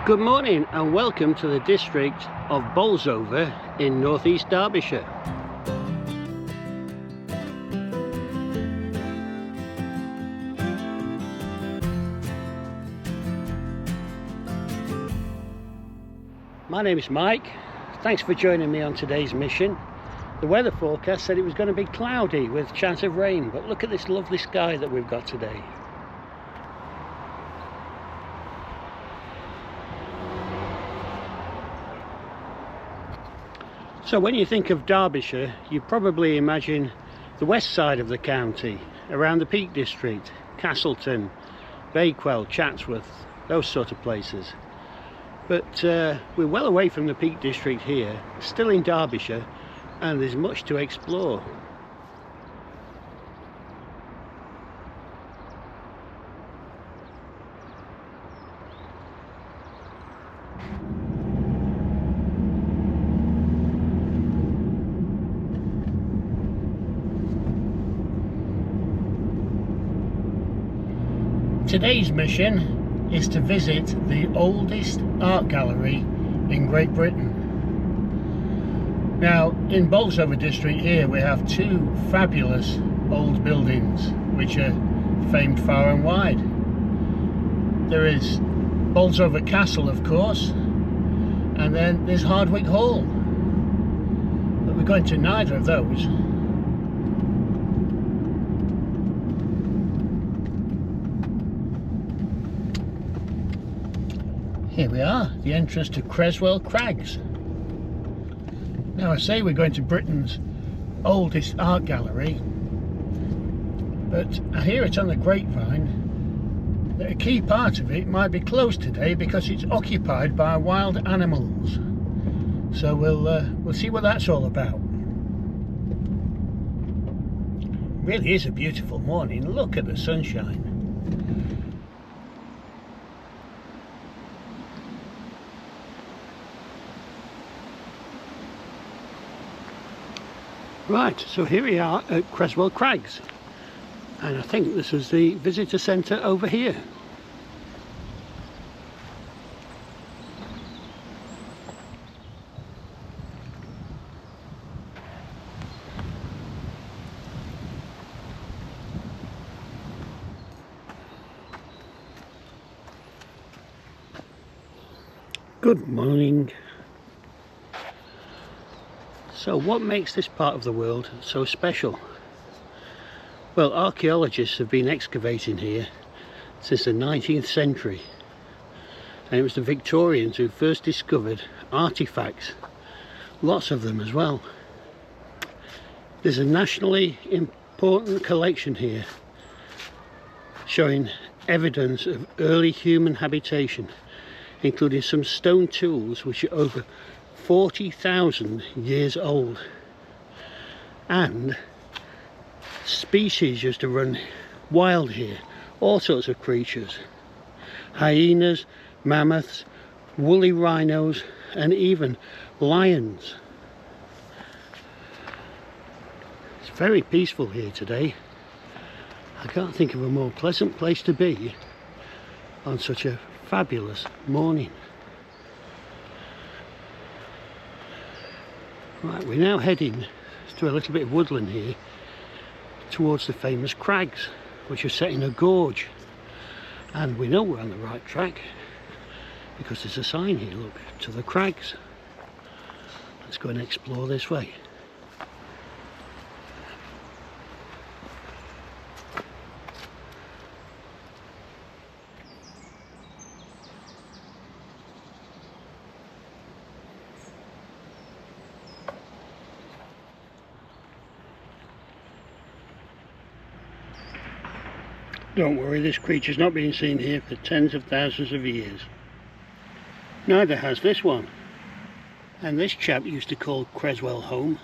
Good morning and welcome to the district of Bolsover in northeast Derbyshire. My name is Mike. Thanks for joining me on today's mission. The weather forecast said it was going to be cloudy with chance of rain, but look at this lovely sky that we've got today. So when you think of Derbyshire, you probably imagine the west side of the county, around the Peak District, Castleton, Bakewell, Chatsworth, those sort of places. But we're well away from the Peak District here, still in Derbyshire, and there's much to explore. Today's mission is to visit the oldest art gallery in Great Britain. Now, in Bolsover district here we have two fabulous old buildings which are famed far and wide. There is Bolsover Castle, of course, and then there's Hardwick Hall. But we're going to neither of those. Here we are, the entrance to Creswell Crags. Now I say we're going to Britain's oldest art gallery, but I hear it on the grapevine that a key part of it might be closed today because it's occupied by wild animals. So we'll see what that's all about. Really is a beautiful morning. Look at the sunshine. Right, so here we are at Creswell Crags, and I think this is the visitor centre over here. Good morning. So what makes this part of the world so special? Well, archaeologists have been excavating here since the 19th century, and it was the Victorians who first discovered artifacts, lots of them as well. There's a nationally important collection here showing evidence of early human habitation, including some stone tools which are over 40,000 years old, and species used to run wild here, all sorts of creatures, hyenas, mammoths, woolly rhinos, and even lions. It's very peaceful here today. I can't think of a more pleasant place to be on such a fabulous morning. Right, we're now heading to a little bit of woodland here towards the famous crags, which are set in a gorge, and we know we're on the right track because there's a sign here, look, to the crags. Let's go and explore this way. Don't worry, this creature's not been seen here for tens of thousands of years. Neither has this one. And this chap used to call Creswell home.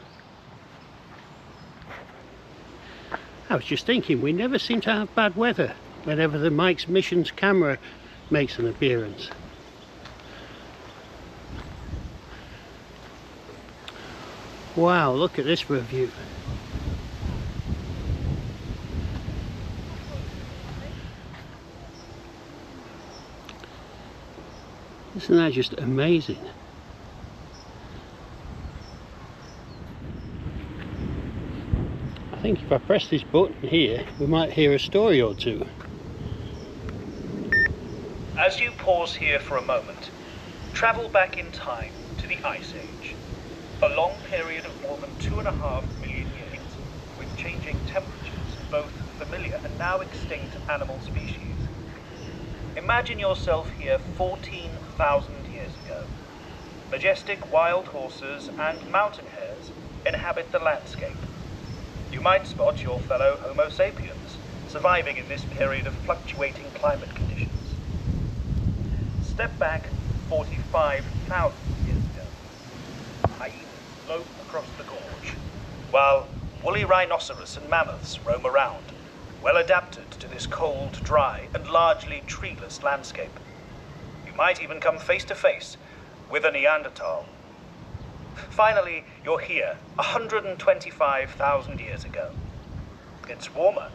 I was just thinking, we never seem to have bad weather whenever the Mike's Missions camera makes an appearance. Wow, look at this for a view. Isn't that just amazing? I think if I press this button here, we might hear a story or two. As you pause here for a moment, travel back in time to the Ice Age, a long period of more than 2.5 million years, with changing temperatures of both familiar and now extinct animal species. Imagine yourself here 14,000 years ago. Majestic wild horses and mountain hares inhabit the landscape. You might spot your fellow Homo sapiens surviving in this period of fluctuating climate conditions. Step back 45,000 years ago. Hyenas lope across the gorge, while woolly rhinoceros and mammoths roam around, well adapted to this cold, dry, and largely treeless landscape. You might even come face to face with a Neanderthal. Finally, you're here 125,000 years ago. It's warmer,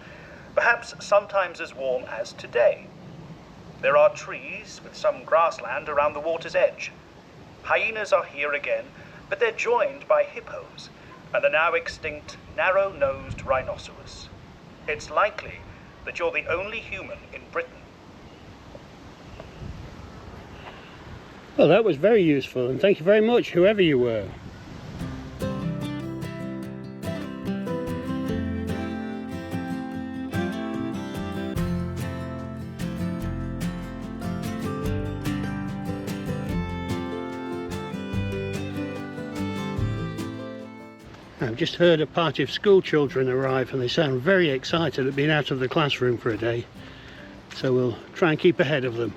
perhaps sometimes as warm as today. There are trees with some grassland around the water's edge. Hyenas are here again, but they're joined by hippos and the now extinct narrow-nosed rhinoceros. It's likely that you're the only human in Britain. Well, that was very useful, and thank you very much, whoever you were. I've just heard a party of school children arrive and they sound very excited at being out of the classroom for a day. So we'll try and keep ahead of them.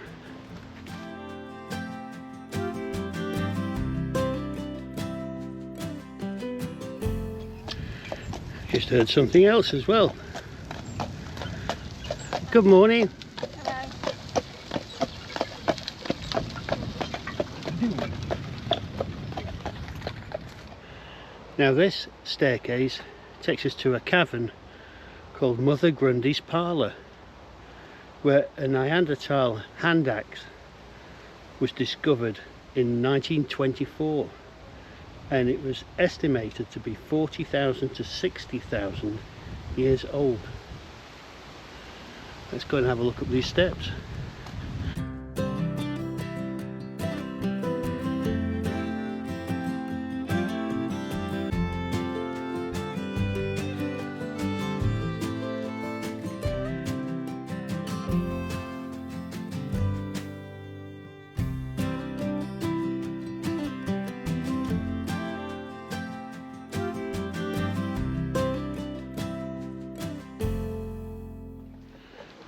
Just heard something else as well. Good morning. Now this staircase takes us to a cavern called Mother Grundy's Parlour, where a Neanderthal hand axe was discovered in 1924, and it was estimated to be 40,000 to 60,000 years old. Let's go and have a look up these steps.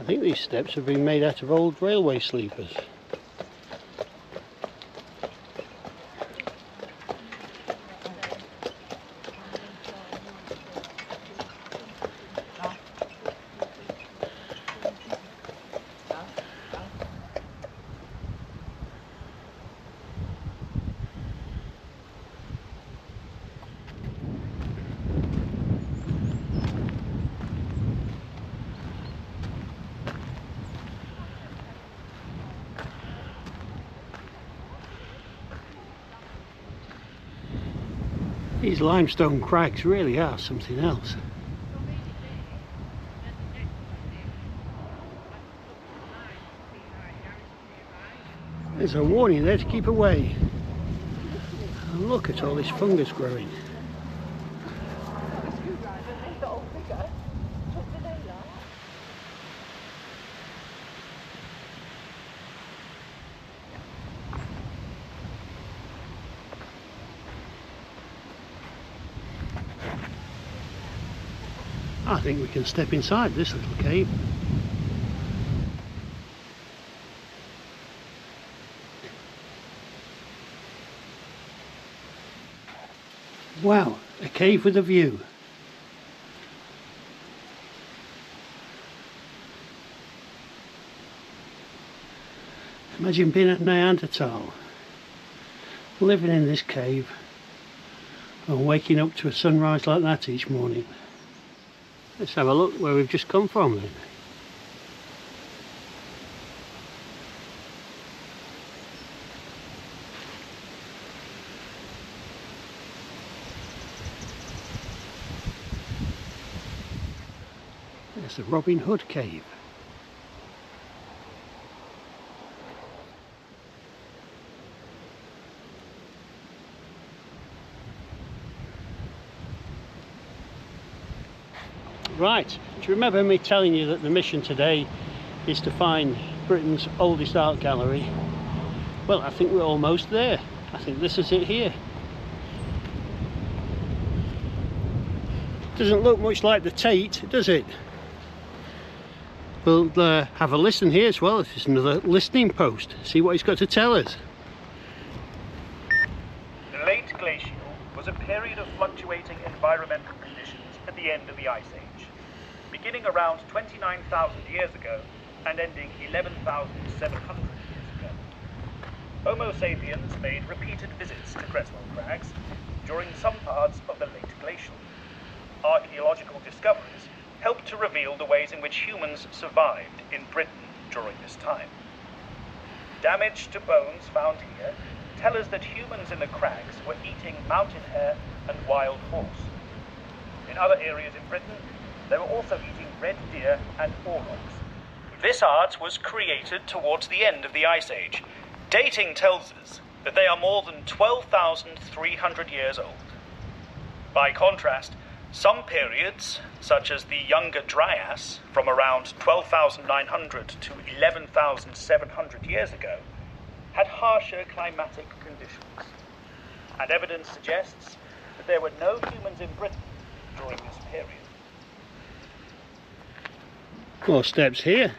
I think these steps have been made out of old railway sleepers. These limestone crags really are something else. There's a warning there to keep away. And look at all this fungus growing. I think we can step inside this little cave. Wow, a cave with a view. Imagine being a Neanderthal, living in this cave and waking up to a sunrise like that each morning. Let's have a look where we've just come from then. as the Robin Hood Cave. Right, do you remember me telling you that the mission today is to find Britain's oldest art gallery? Well, I think we're almost there. I think this is it here. Doesn't look much like the Tate, does it? We'll have a listen here as well. This is another listening post. See what he's got to tell us. The late glacial was a period of fluctuating environmental conditions at the end of the Ice Age, beginning around 29,000 years ago and ending 11,700 years ago. Homo sapiens made repeated visits to Creswell Crags during some parts of the late glacial. Archaeological discoveries helped to reveal the ways in which humans survived in Britain during this time. Damage to bones found here tell us that humans in the crags were eating mountain hare and wild horse. In other areas in Britain, they were also eating red deer and aurochs. This art was created towards the end of the Ice Age. Dating tells us that they are more than 12,300 years old. By contrast, some periods, such as the Younger Dryas, from around 12,900 to 11,700 years ago, had harsher climatic conditions, and evidence suggests that there were no humans in Britain during this period. More steps here.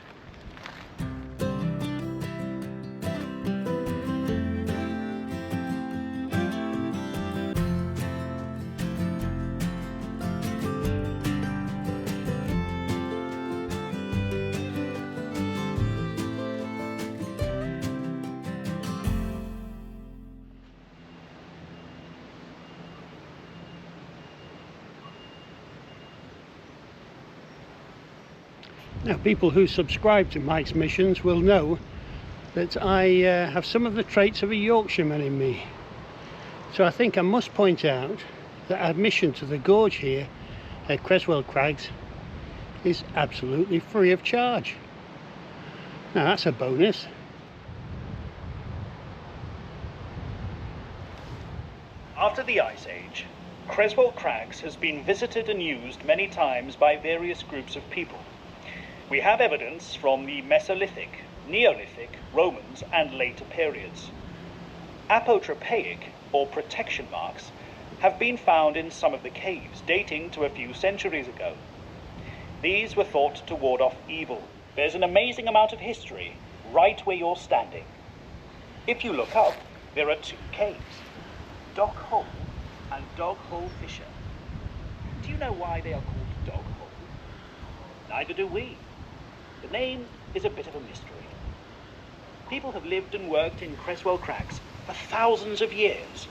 Now, people who subscribe to Mike's Missions will know that I have some of the traits of a Yorkshireman in me. So I think I must point out that admission to the gorge here at Creswell Crags is absolutely free of charge. Now that's a bonus. After the Ice Age, Creswell Crags has been visited and used many times by various groups of people. We have evidence from the Mesolithic, Neolithic, Romans and later periods. Apotropaic, or protection marks, have been found in some of the caves dating to a few centuries ago. These were thought to ward off evil. There's an amazing amount of history right where you're standing. If you look up, there are two caves, Dog Hole and Dog Hole Fissure. Do you know why they are called Dog Hole? Neither do we. The name is a bit of a mystery. People have lived and worked in Creswell Crags for thousands of years.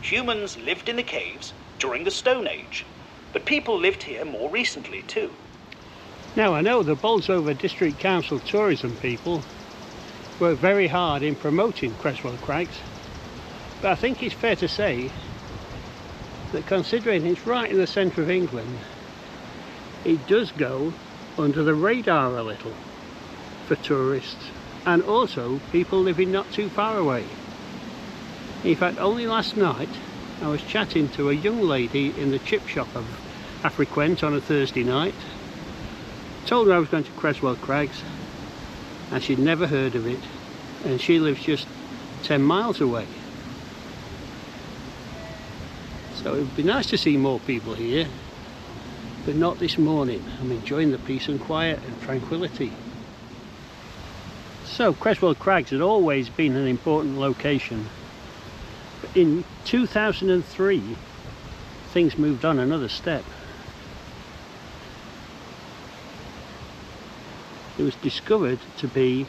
Humans lived in the caves during the Stone Age, but people lived here more recently too. Now, I know the Bolsover District Council tourism people work very hard in promoting Creswell Crags, but I think it's fair to say that considering it's right in the centre of England, it does go under the radar a little for tourists and also people living not too far away. In fact, only last night I was chatting to a young lady in the chip shop I frequent on a Thursday night. Told her I was going to Creswell Crags and she'd never heard of it, and she lives just 10 miles away. So it would be nice to see more people here, but not this morning. I'm enjoying the peace and quiet and tranquility. So Creswell Crags had always been an important location, but in 2003 things moved on another step. It was discovered to be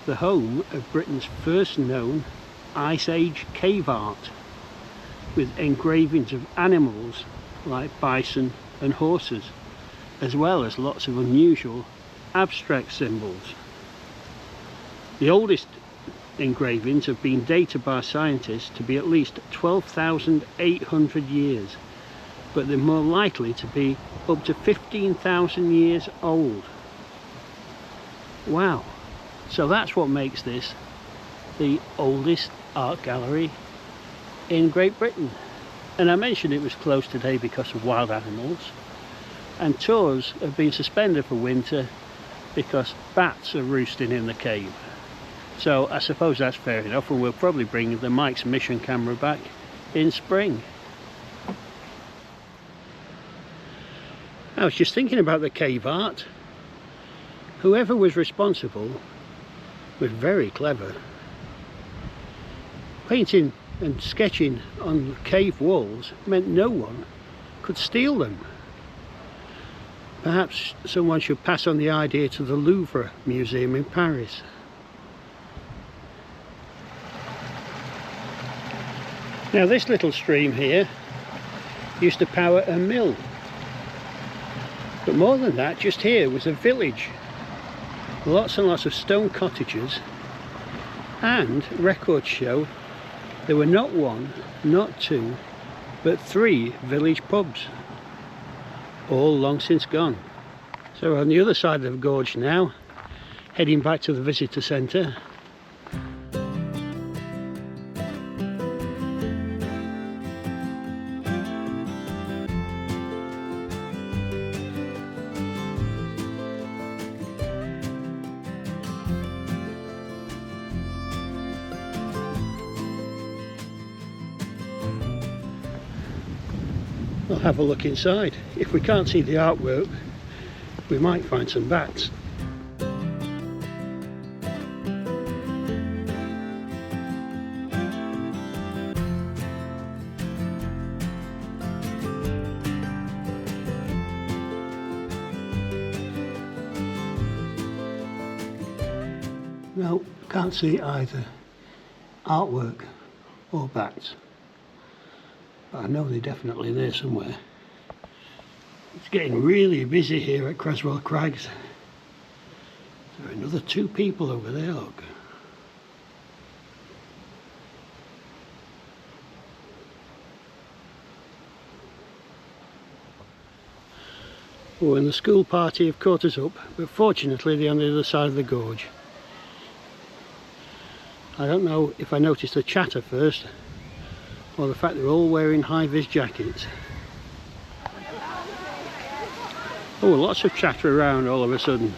the home of Britain's first known Ice Age cave art, with engravings of animals like bison and horses, as well as lots of unusual abstract symbols. The oldest engravings have been dated by scientists to be at least 12,800 years, but they're more likely to be up to 15,000 years old. Wow. So that's what makes this the oldest art gallery in Great Britain. And I mentioned it was closed today because of wild animals, and tours have been suspended for winter because bats are roosting in the cave. So I suppose that's fair enough, and we'll probably bring the Mike's Mission camera back in spring. I was just thinking about the cave art. Whoever was responsible was very clever. Painting and sketching on cave walls meant no one could steal them. Perhaps someone should pass on the idea to the Louvre Museum in Paris. Now this little stream here used to power a mill. But more than that, just here was a village. Lots and lots of stone cottages, and records show there were not one, not two, but 3 village pubs, all long since gone. So we're on the other side of the gorge now, heading back to the visitor centre. We'll have a look inside. If we can't see the artwork, we might find some bats. No, can't see either artwork or bats. But I know they're definitely there somewhere. It's getting really busy here at Creswell Crags. There are another 2 people over there, look. Oh, and the school party have caught us up, but fortunately they're on the other side of the gorge. I don't know if I noticed the chatter first, or the fact they're all wearing high-vis jackets. Oh, lots of chatter around all of a sudden.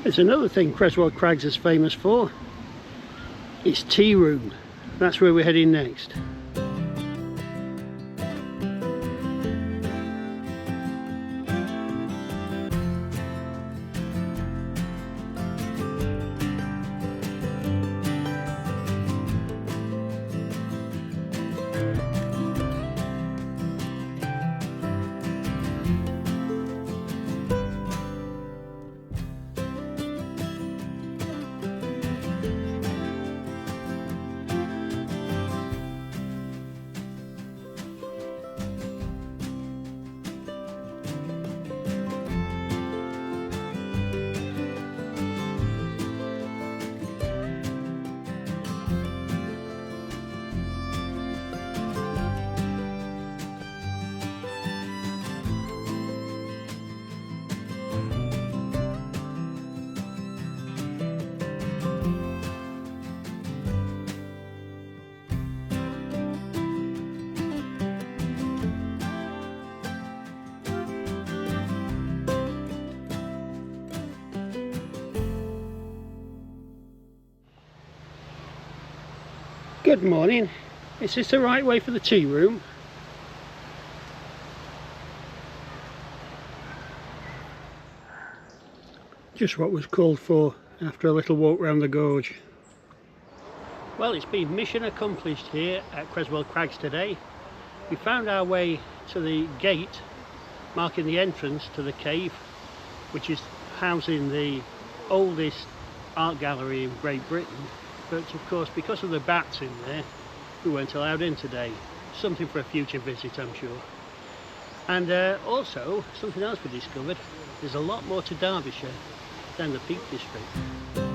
There's another thing Creswell Crags is famous for. It's tea room. That's where we're heading next. Good morning. Is this the right way for the tea room? Just what was called for after a little walk round the gorge. Well, it's been mission accomplished here at Creswell Crags today. We found our way to the gate marking the entrance to the cave, which is housing the oldest art gallery in Great Britain. But of course, because of the bats in there, we weren't allowed in today. Something for a future visit, I'm sure. And also, something else we discovered, there's a lot more to Derbyshire than the Peak District.